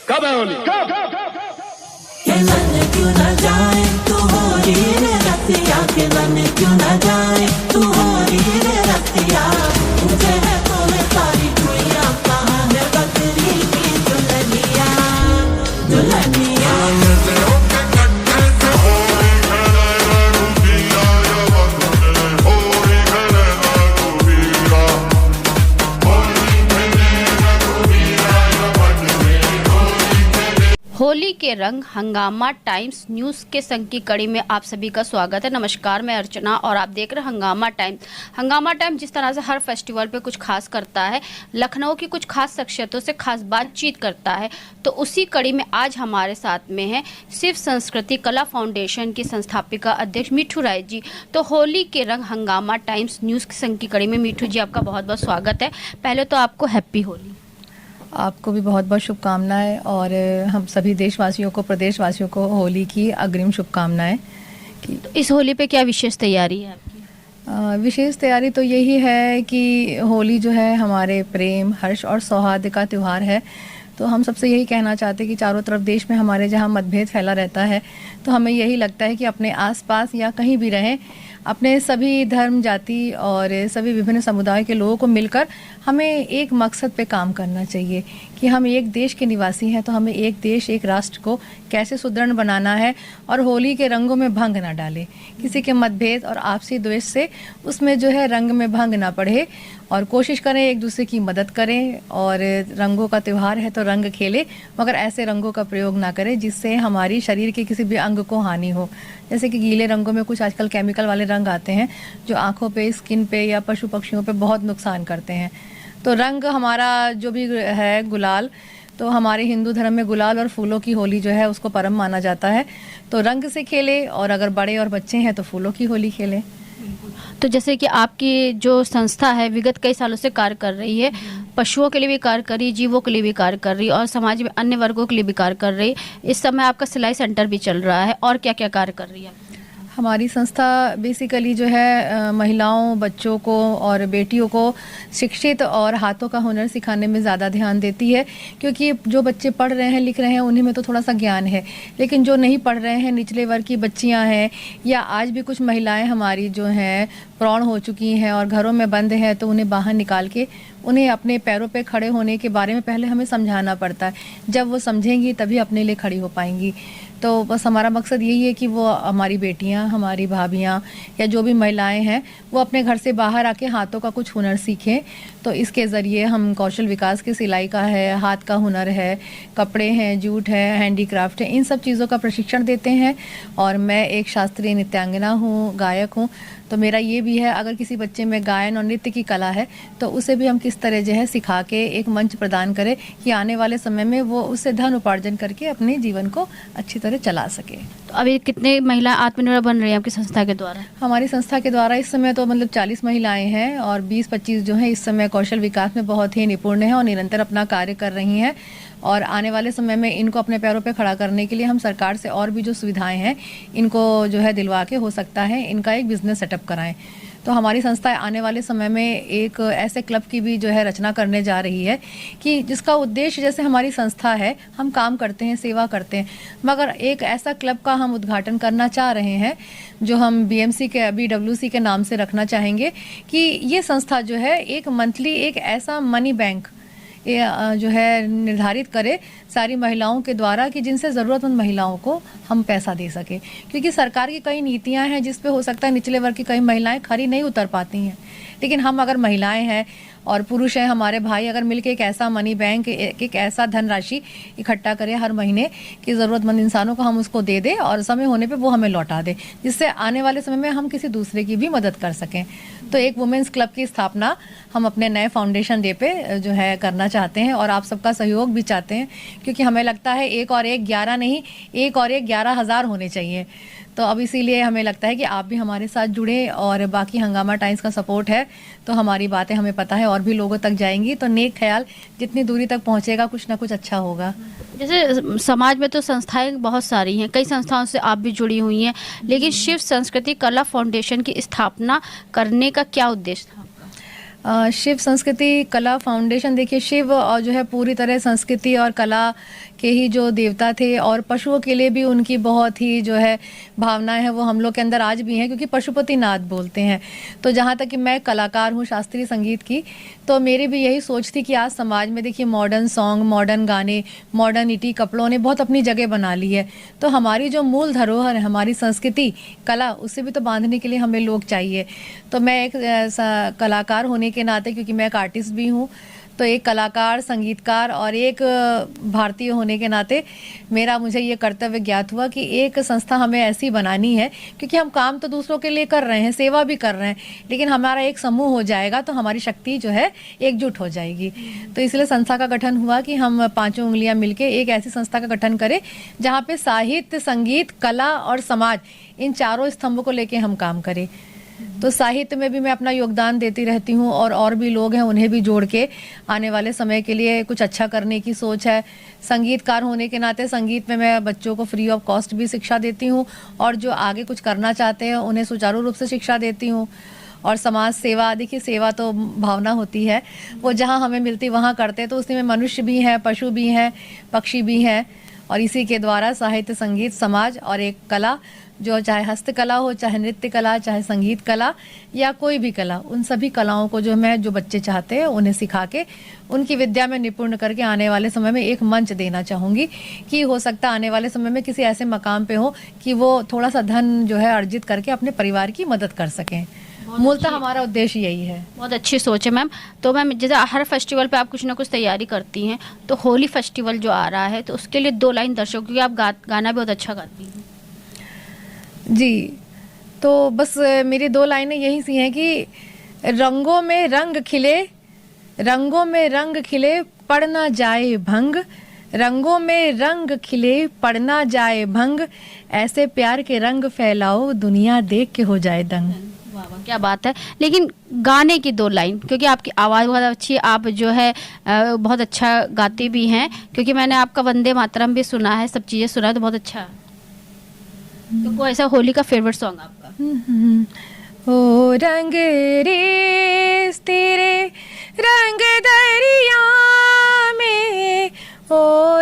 कब है होली? क्यों न जाए तू होली रे रतिया, क्यों न जाए तू होली रे रतिया, मुझे है तुम्हें सारी खुइयां, कहाँ है बकरी की दुल्हनिया, दुल्हनिया। होली के रंग हंगामा टाइम्स न्यूज़ के संग की कड़ी में आप सभी का स्वागत है। नमस्कार, मैं अर्चना और आप देख रहे हैं हंगामा टाइम्स। हंगामा टाइम्स जिस तरह से हर फेस्टिवल पे कुछ खास करता है, लखनऊ की कुछ खास शख्सियतों से खास बातचीत करता है, तो उसी कड़ी में आज हमारे साथ में है शिव संस्कृति कला फाउंडेशन की संस्थापिका अध्यक्ष मिठू राय जी। तो होली के रंग हंगामा टाइम्स न्यूज़ के संग की कड़ी में मिठू जी आपका बहुत बहुत स्वागत है। पहले तो आपको हैप्पी होली। आपको भी बहुत बहुत शुभकामनाएं और हम सभी देशवासियों को, प्रदेशवासियों को होली की अग्रिम शुभकामनाएं। तो इस होली पे क्या विशेष तैयारी है आपकी? विशेष तैयारी तो यही है कि होली जो है हमारे प्रेम, हर्ष और सौहार्द का त्यौहार है। तो हम सबसे यही कहना चाहते हैं कि चारों तरफ देश में हमारे जहाँ मतभेद फैला रहता है, तो हमें यही लगता है कि अपने आसपास या कहीं भी रहें, अपने सभी धर्म, जाति और सभी विभिन्न समुदाय के लोगों को मिलकर हमें एक मकसद पे काम करना चाहिए कि हम एक देश के निवासी हैं, तो हमें एक देश, एक राष्ट्र को कैसे सुदृढ़ बनाना है और होली के रंगों में भंग ना डालें। किसी के मतभेद और आपसी द्वेष से उसमें जो है रंग में भंग ना पड़े और कोशिश करें एक दूसरे की मदद करें। और रंगों का त्यौहार है तो रंग खेले, मगर ऐसे रंगों का प्रयोग ना करें जिससे हमारी शरीर के किसी भी अंग को हानि हो। जैसे कि गीले रंगों में कुछ आजकल केमिकल वाले रंग आते हैं जो आंखों पे, स्किन पे या पशु पक्षियों पे बहुत नुकसान करते हैं। तो रंग हमारा जो भी है गुलाल, तो हमारे हिंदू धर्म में गुलाल और फूलों की होली जो है उसको परम माना जाता है। तो रंग से खेले और अगर बड़े और बच्चे हैं तो फूलों की होली खेलें। तो जैसे कि आपकी जो संस्था है विगत कई सालों से कार्य कर रही है, पशुओं के लिए भी कार्य कर रही है, जीवों के लिए भी कार्य कर रही है और समाज में अन्य वर्गों के लिए भी कार्य कर रही है। इस समय आपका सिलाई सेंटर भी चल रहा है, और क्या क्या कार्य कर रही है? हमारी संस्था बेसिकली जो है महिलाओं, बच्चों को और बेटियों को शिक्षित और हाथों का हुनर सिखाने में ज़्यादा ध्यान देती है, क्योंकि जो बच्चे पढ़ रहे हैं, लिख रहे हैं, उन्हीं में तो थोड़ा सा ज्ञान है, लेकिन जो नहीं पढ़ रहे हैं, निचले वर्ग की बच्चियां हैं या आज भी कुछ महिलाएं हमारी जो हैं प्रौढ़ हो चुकी हैं और घरों में बंद हैं, तो उन्हें बाहर निकाल के उन्हें अपने पैरों पे खड़े होने के बारे में पहले हमें समझाना पड़ता है। जब वो समझेंगी तभी अपने लिए खड़ी हो पाएंगी। तो बस हमारा मकसद यही है कि वो हमारी बेटियां, हमारी भाभियां या जो भी महिलाएं हैं वो अपने घर से बाहर आके हाथों का कुछ हुनर सीखें। तो इसके ज़रिए हम कौशल विकास के, सिलाई का है, हाथ का हुनर है, कपड़े हैं, जूट है, हैंडीक्राफ्ट है, इन सब चीज़ों का प्रशिक्षण देते हैं। और मैं एक शास्त्रीय नृत्यांगना हूँ, गायक हूँ, तो मेरा ये भी है अगर किसी बच्चे में गायन और नृत्य की कला है तो उसे भी हम किस तरह जो है सिखा के एक मंच प्रदान करें कि आने वाले समय में वो उससे धन उपार्जन करके अपने जीवन को अच्छी तरह चला सके। तो अभी कितने महिलाएं आत्मनिर्भर बन रही हैं आपकी संस्था के द्वारा? हमारी संस्था के द्वारा इस समय तो मतलब 40 महिलाएं हैं और 20-25 जो हैं इस समय कौशल विकास में बहुत ही निपुण हैं और निरंतर अपना कार्य कर रही हैं। और आने वाले समय में इनको अपने पैरों पे खड़ा करने के लिए हम सरकार से और भी जो सुविधाएं हैं इनको जो है दिलवा के, हो सकता है इनका एक बिजनेस सेटअप कराएं। तो हमारी संस्था आने वाले समय में एक ऐसे क्लब की भी जो है रचना करने जा रही है कि जिसका उद्देश्य, जैसे हमारी संस्था है, हम काम करते हैं, सेवा करते हैं, मगर एक ऐसा क्लब का हम उद्घाटन करना चाह रहे हैं जो हम BWC के नाम से रखना चाहेंगे कि ये संस्था जो है एक मंथली एक ऐसा मनी बैंक जो है निर्धारित करे सारी महिलाओं के द्वारा कि जिनसे ज़रूरतमंद महिलाओं को हम पैसा दे सके। क्योंकि सरकार की कई नीतियां हैं जिस पे हो सकता है निचले वर्ग की कई महिलाएं खरी नहीं उतर पाती हैं, लेकिन हम अगर महिलाएं हैं और पुरुष हैं, हमारे भाई, अगर मिलके एक ऐसा मनी बैंक, एक ऐसा धनराशि इकट्ठा करें हर महीने कि ज़रूरतमंद इंसानों को हम उसको दे दें और समय होने पे वो हमें लौटा दे, जिससे आने वाले समय में हम किसी दूसरे की भी मदद कर सकें। तो एक वुमेन्स क्लब की स्थापना हम अपने नए फाउंडेशन डे पे जो है करना चाहते हैं और आप सबका सहयोग भी चाहते हैं, क्योंकि हमें लगता है 1 और 1 11 नहीं, 1 और 1 11,000 होने चाहिए। तो अब इसीलिए हमें लगता है कि आप भी हमारे साथ जुड़ें, और बाकी हंगामा टाइम्स का सपोर्ट है तो हमारी बातें हमें पता है और भी लोगों तक जाएंगी, तो नेक ख्याल जितनी दूरी तक पहुंचेगा कुछ ना कुछ अच्छा होगा। जैसे समाज में तो संस्थाएं बहुत सारी हैं, कई संस्थाओं से आप भी जुड़ी हुई हैं, लेकिन शिव संस्कृति कला फाउंडेशन की स्थापना करने का क्या उद्देश्य था? शिव संस्कृति कला फाउंडेशन, देखिए शिव और जो है पूरी तरह संस्कृति और कला के ही जो देवता थे, और पशुओं के लिए भी उनकी बहुत ही जो है भावनाएं हैं, वो हम लोग के अंदर आज भी हैं, क्योंकि पशुपति नाथ बोलते हैं। तो जहाँ तक कि मैं कलाकार हूँ शास्त्रीय संगीत की, तो मेरी भी यही सोच थी कि आज समाज में देखिए मॉडर्न सॉन्ग, मॉडर्न गाने, मॉडर्निटी, कपड़ों ने बहुत अपनी जगह बना ली है, तो हमारी जो मूल धरोहर है, हमारी संस्कृति कला, उसे भी तो बांधने के लिए हमें लोग चाहिए। तो मैं एक कलाकार होने के नाते, क्योंकि मैं एक आर्टिस्ट भी हूँ, तो एक कलाकार, संगीतकार और एक भारतीय होने के नाते मुझे ये कर्तव्य ज्ञात हुआ कि एक संस्था हमें ऐसी बनानी है, क्योंकि हम काम तो दूसरों के लिए कर रहे हैं, सेवा भी कर रहे हैं, लेकिन हमारा एक समूह हो जाएगा तो हमारी शक्ति जो है एकजुट हो जाएगी। तो इसलिए संस्था का गठन हुआ कि हम पांचों उंगलियां मिलके एक ऐसी संस्था का गठन करें जहाँ पे साहित्य, संगीत, कला और समाज, इन चारों स्तंभों को लेके हम काम करें। तो साहित्य में भी मैं अपना योगदान देती रहती हूँ, और भी लोग हैं उन्हें भी जोड़ के आने वाले समय के लिए कुछ अच्छा करने की सोच है। संगीतकार होने के नाते संगीत में मैं बच्चों को फ्री ऑफ कॉस्ट भी शिक्षा देती हूँ, और जो आगे कुछ करना चाहते हैं उन्हें सुचारू रूप से शिक्षा देती हूँ। और समाज सेवा, देखिए सेवा तो भावना होती है, वो जहाँ हमें मिलती वहाँ करते, तो उसी में मनुष्य भी हैं, पशु भी हैं, पक्षी भी हैं, और इसी के द्वारा साहित्य, संगीत, समाज और एक कला, जो चाहे हस्तकला हो, चाहे नृत्य कला, चाहे संगीत कला या कोई भी कला, उन सभी कलाओं को जो बच्चे चाहते हैं उन्हें सिखा के उनकी विद्या में निपुण करके आने वाले समय में एक मंच देना चाहूँगी, कि हो सकता आने वाले समय में किसी ऐसे मकाम पे हो कि वो थोड़ा सा धन जो है अर्जित करके अपने परिवार की मदद कर सकें। मूलतः हमारा उद्देश्य यही है। बहुत अच्छी सोच है मैम। तो मैम, जैसे हर फेस्टिवल पे आप कुछ ना कुछ तैयारी करती हैं, तो होली फेस्टिवल जो आ रहा है, तो उसके लिए 2 लाइन दर्शकों, क्योंकि आप गाना भी बहुत अच्छा गाती हैं। जी, तो बस मेरी 2 लाइनें यही सी हैं कि रंगों में रंग खिले, रंगों में रंग खिले, पड़ ना जाए भंग, रंगों में रंग खिले, पड़ ना जाए भंग, ऐसे प्यार के रंग फैलाओ, दुनिया देख के हो जाए दंग। वाह वाह, क्या बात है। लेकिन गाने की 2 लाइन, क्योंकि आपकी आवाज़ बहुत अच्छी है, आप जो है बहुत अच्छा गाती भी हैं, क्योंकि मैंने आपका वंदे मातरम भी सुना है, सब चीज़ें सुना है, तो बहुत अच्छा है। तो कोई ऐसा होली का फेवरेट सॉन्ग आपका? ओ रंग रेस तेरे रंग दरिया में, ओ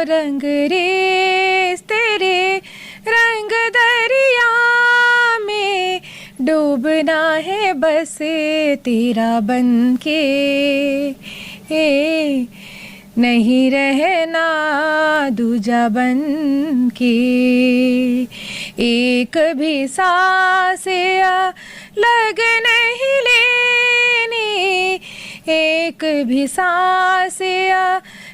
रंग रेस तेरे रंग दरिया में, डूबना है बस तेरा बन के, नहीं रहना दूजा बन के, एक भी सांस लग नहीं लेनी, एक भी सांस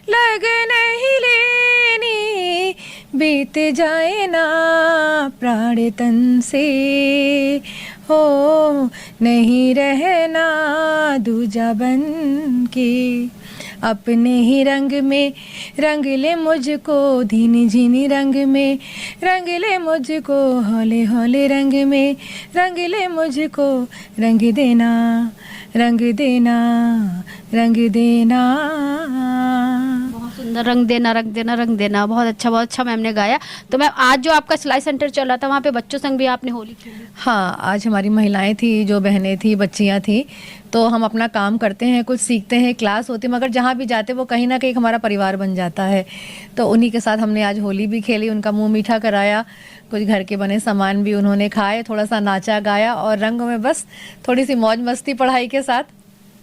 लग नहीं लेनी, बीत जाए ना प्राण तन से, हो नहीं रहना दूजा बन के, अपने ही रंग में रंग ले मुझको, धीनी झीनी रंग में रंग ले मुझको, हौले हौले रंग में रंग ले मुझको, रंग देना रंग देना रंग देना। बहुत सुंदर, रंग देना रंग देना रंग देना, बहुत अच्छा मैम ने गाया। तो मैम, आज जो आपका सिलाई सेंटर चल रहा था, वहाँ पे बच्चों संग भी आपने होली खेली? हाँ, आज हमारी महिलाएं थी, जो बहनें थी, बच्चियाँ थी, तो हम अपना काम करते हैं, कुछ सीखते हैं, क्लास होती है, मगर जहाँ भी जाते वो कहीं ना कहीं हमारा परिवार बन जाता है। तो उन्हीं के साथ हमने आज होली भी खेली, उनका मुंह मीठा कराया, कुछ घर के बने सामान भी उन्होंने खाए, थोड़ा सा नाचा गाया, और रंग में बस थोड़ी सी मौज मस्ती पढ़ाई के साथ।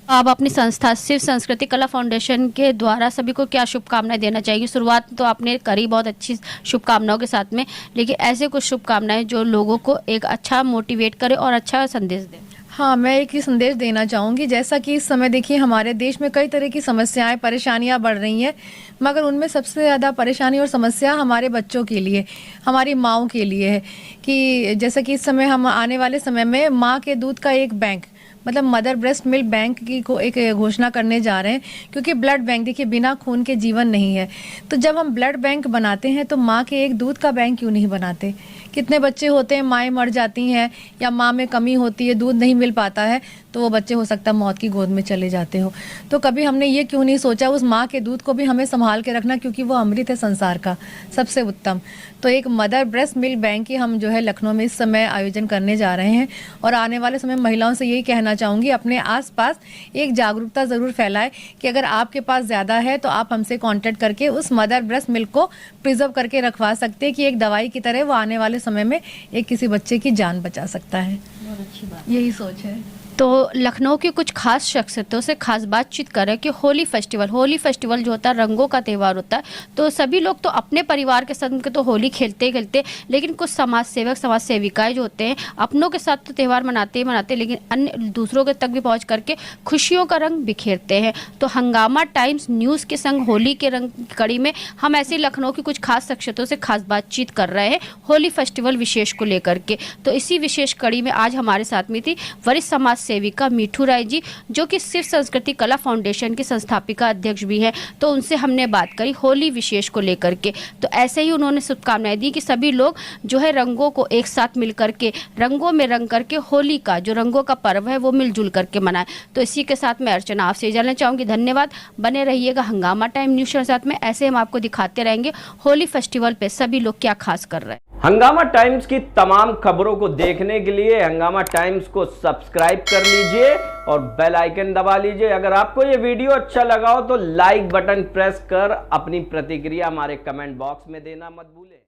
आप अपनी संस्था शिव संस्कृति कला फाउंडेशन के द्वारा सभी को क्या शुभकामनाएं देना चाहिए? शुरुआत तो आपने करी बहुत अच्छी शुभकामनाओं के साथ में, लेकिन ऐसे कुछ शुभकामनाएं जो लोगों को एक अच्छा मोटिवेट करे और अच्छा संदेश दे। हाँ, मैं एक ही संदेश देना चाहूँगी, जैसा कि इस समय देखिए हमारे देश में कई तरह की समस्याएं, परेशानियां बढ़ रही हैं, मगर उनमें सबसे ज़्यादा परेशानी और समस्या हमारे बच्चों के लिए, हमारी माँओं के लिए है। कि जैसा कि इस समय हम आने वाले समय में माँ के दूध का एक बैंक, मतलब मदर ब्रेस्ट मिल्क बैंक की एक घोषणा करने जा रहे हैं, क्योंकि ब्लड बैंक, देखिए बिना खून के जीवन नहीं है। तो जब हम ब्लड बैंक बनाते हैं तो माँ के एक दूध का बैंक क्यों नहीं बनाते, कितने बच्चे होते हैं माएँ मर जाती हैं या माँ में कमी होती है, दूध नहीं मिल पाता है, तो वो बच्चे हो सकता है मौत की गोद में चले जाते हो। तो कभी हमने ये क्यों नहीं सोचा उस माँ के दूध को भी हमें संभाल के रखना, क्योंकि वो अमृत है संसार का सबसे उत्तम। तो एक मदर ब्रेस्ट मिल्क बैंक की हम जो है लखनऊ में इस समय आयोजन करने जा रहे हैं, और आने वाले समय महिलाओं से यही कहना चाहूँगी, अपने आसपास एक जागरूकता ज़रूर फैलाए कि अगर आपके पास ज़्यादा है तो आप हमसे कांटेक्ट करके उस मदर ब्रेस्ट मिल्क को प्रिजर्व करके रखवा सकते हैं कि एक दवाई की तरह वो आने वाले समय में एक किसी बच्चे की जान बचा सकता है। बहुत अच्छी बात। यही सोच है। तो लखनऊ की कुछ खास शख्सियतों से खास बातचीत करें कि होली फेस्टिवल जो होता है रंगों का त्यौहार होता है। तो सभी लोग तो अपने परिवार के साथ तो होली खेलते ही खेलते, लेकिन कुछ समाज सेवक समाज सेविकाएं जो होते हैं अपनों के साथ तो त्यौहार मनाते ही मनाते, लेकिन अन्य दूसरों के तक भी पहुंच करके खुशियों का रंग बिखेरते हैं। तो हंगामा टाइम्स न्यूज़ के संग होली के रंग की कड़ी में हम ऐसे लखनऊ की कुछ खास शख्सियतों से खास बातचीत कर रहे हैं होली फेस्टिवल विशेष को लेकर के। तो इसी विशेष कड़ी में आज हमारे साथ में थी वरिष्ठ समाज सेविका मीठू राय जी, जो कि शिव संस्कृति कला फाउंडेशन की संस्थापिका अध्यक्ष भी हैं। तो उनसे हमने बात करी होली विशेष को लेकर के। तो ऐसे ही उन्होंने शुभकामनाएं दी कि सभी लोग जो है रंगों को एक साथ मिल करके रंगों में रंग करके होली का जो रंगों का पर्व है वो मिलजुल करके मनाएं। तो इसी के साथ मैं अर्चना आपसे जानना चाहूंगी। धन्यवाद, बने रहिएगा हंगामा टाइम न्यूज़ के साथ में। ऐसे हम आपको दिखाते रहेंगे होली फेस्टिवल पे सभी लोग क्या खास कर रहे हैं। हंगामा टाइम्स की तमाम खबरों को देखने के लिए हंगामा टाइम्स को सब्सक्राइब कर लीजिए और बेल आइकन दबा लीजिए। अगर आपको ये वीडियो अच्छा लगा हो तो लाइक बटन प्रेस कर अपनी प्रतिक्रिया हमारे कमेंट बॉक्स में देना मत भूलें।